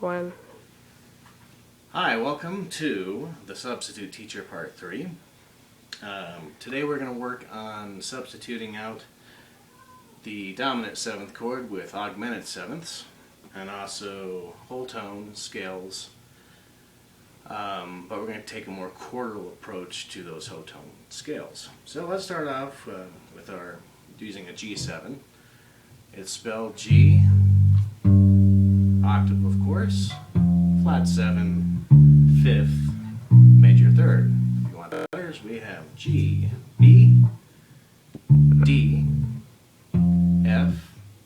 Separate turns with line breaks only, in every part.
1.
Hi, welcome to the Substitute Teacher Part 3. Today we're going to work on substituting out the dominant 7th chord with augmented 7ths and also whole tone scales, but we're going to take a more chordal approach to those whole tone scales. So let's start off with using a G7. It's spelled G, octave of course, flat 7, 5th, major 3rd. If you want letters, we have G, B, D, F,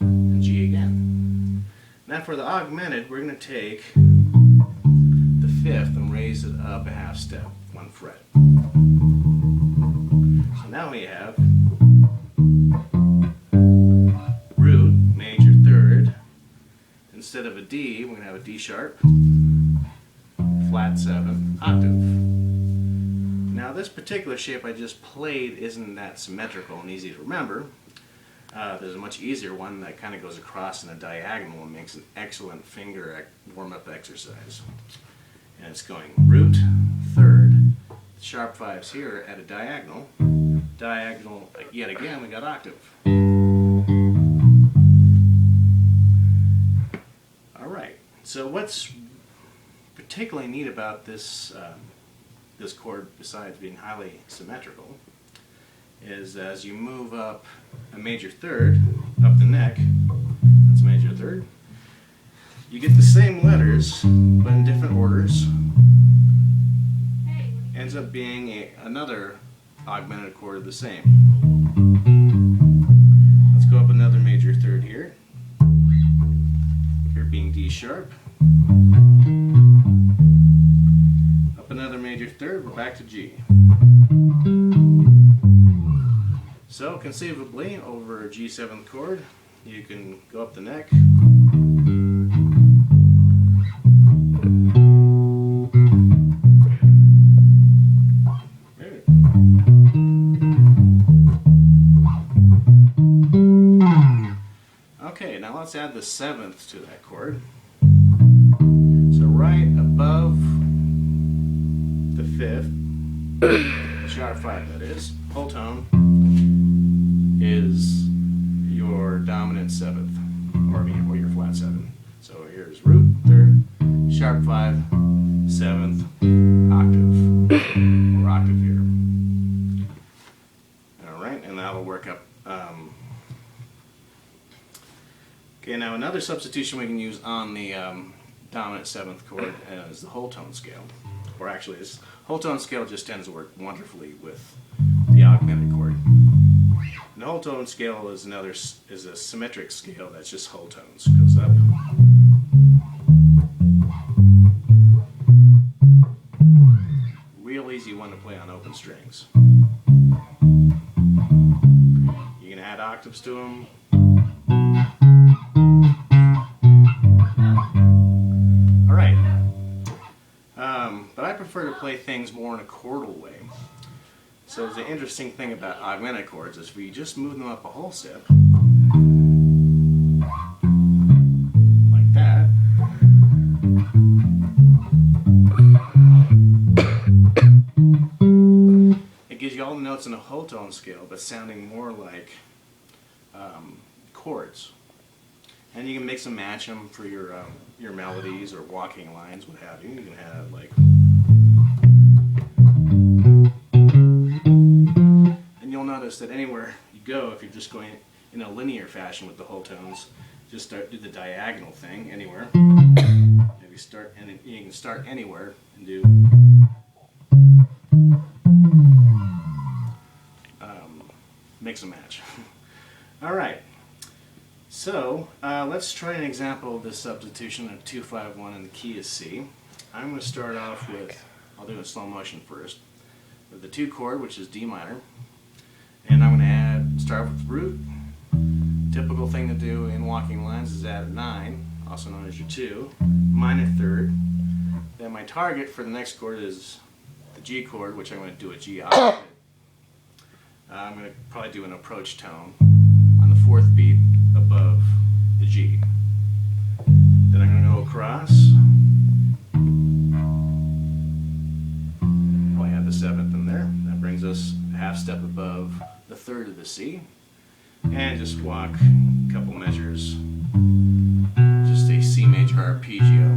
and G again. Now for the augmented, we're going to take the 5th and raise it up a half step, 1 fret. So now we have root, major 3rd. Instead of a D, we're going to have a D sharp, flat 7, octave. Now this particular shape I just played isn't that symmetrical and easy to remember. There's a much easier one that kind of goes across in a diagonal and makes an excellent finger warm-up exercise. And it's going root, 3rd, sharp 5s here at a diagonal. Diagonal, yet again, we got octave. Alright, so what's particularly neat about this this chord, besides being highly symmetrical, is as you move up a major 3rd, up the neck, that's major 3rd, you get the same letters, but in different orders. Ends up being another augmented chord of the same. Let's go up another major 3rd here. Here being D sharp. Up another major 3rd, we're back to G. So conceivably, over a G7 chord, you can go up the neck. Okay, now let's add the 7th to that chord. So right above the 5th, sharp 5 that is, whole tone, is your dominant 7th, or your flat 7. So here's root, 3rd, sharp 5, 7th, octave, or octave here. Alright, and that'll work up. Okay, now another substitution we can use on the dominant 7th chord is the whole tone scale. Or actually, this whole tone scale just tends to work wonderfully with the augmented chord. And the whole tone scale is a symmetric scale that's just whole tones. Goes up. Real easy one to play on open strings. You can add octaves to them. Alright. But I prefer to play things more in a chordal way. So the interesting thing about augmented chords is if you just move them up a whole step, like that, it gives you all the notes in a whole tone scale, but sounding more like chords. And you can mix and match them for your melodies or walking lines, what have you. You can have like. Notice that anywhere you go, if you're just going in a linear fashion with the whole tones, just do the diagonal thing anywhere. Maybe start, and you can start anywhere and do mix and match. All right, so let's try an example of this substitution of 2-5-1 and the key is C. I'm going to start off with, I'll do it in slow motion first, with the 2 chord, which is D minor. And I'm going to start with root. Typical thing to do in walking lines is add a 9, also known as your 2, minor 3rd. Then my target for the next chord is the G chord, which I'm going to do a G octave. I'm going to probably do an approach tone on the 4th beat above the G. Then I'm going to go across. 3rd of the C, and just walk a couple measures, just a C major arpeggio,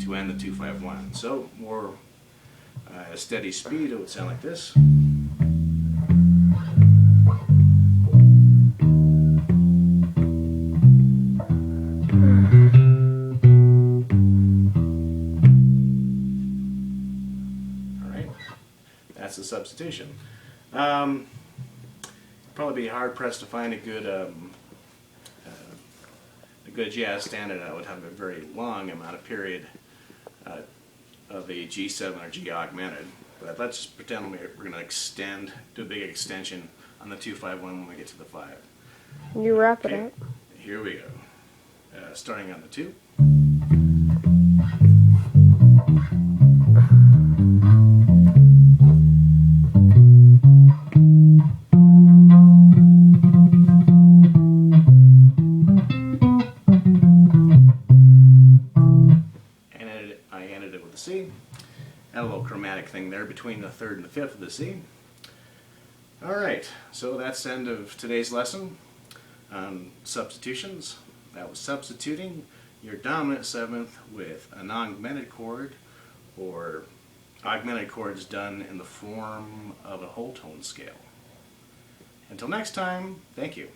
to end the 2-5-1. So more steady speed, it would sound like this. That's the substitution. Probably be hard pressed to find a good jazz standard that would have a very long amount of period of a G7 or G augmented. But let's just pretend we're going to do a big extension on the 2-5-1 when we get to the 5.
You wrap it up.
Here we go. Starting on the 2. C. Add a little chromatic thing there between the 3rd and the 5th of the C. Alright, so that's the end of today's lesson on substitutions. That was substituting your dominant 7th with an augmented chord, or augmented chords done in the form of a whole tone scale. Until next time, thank you.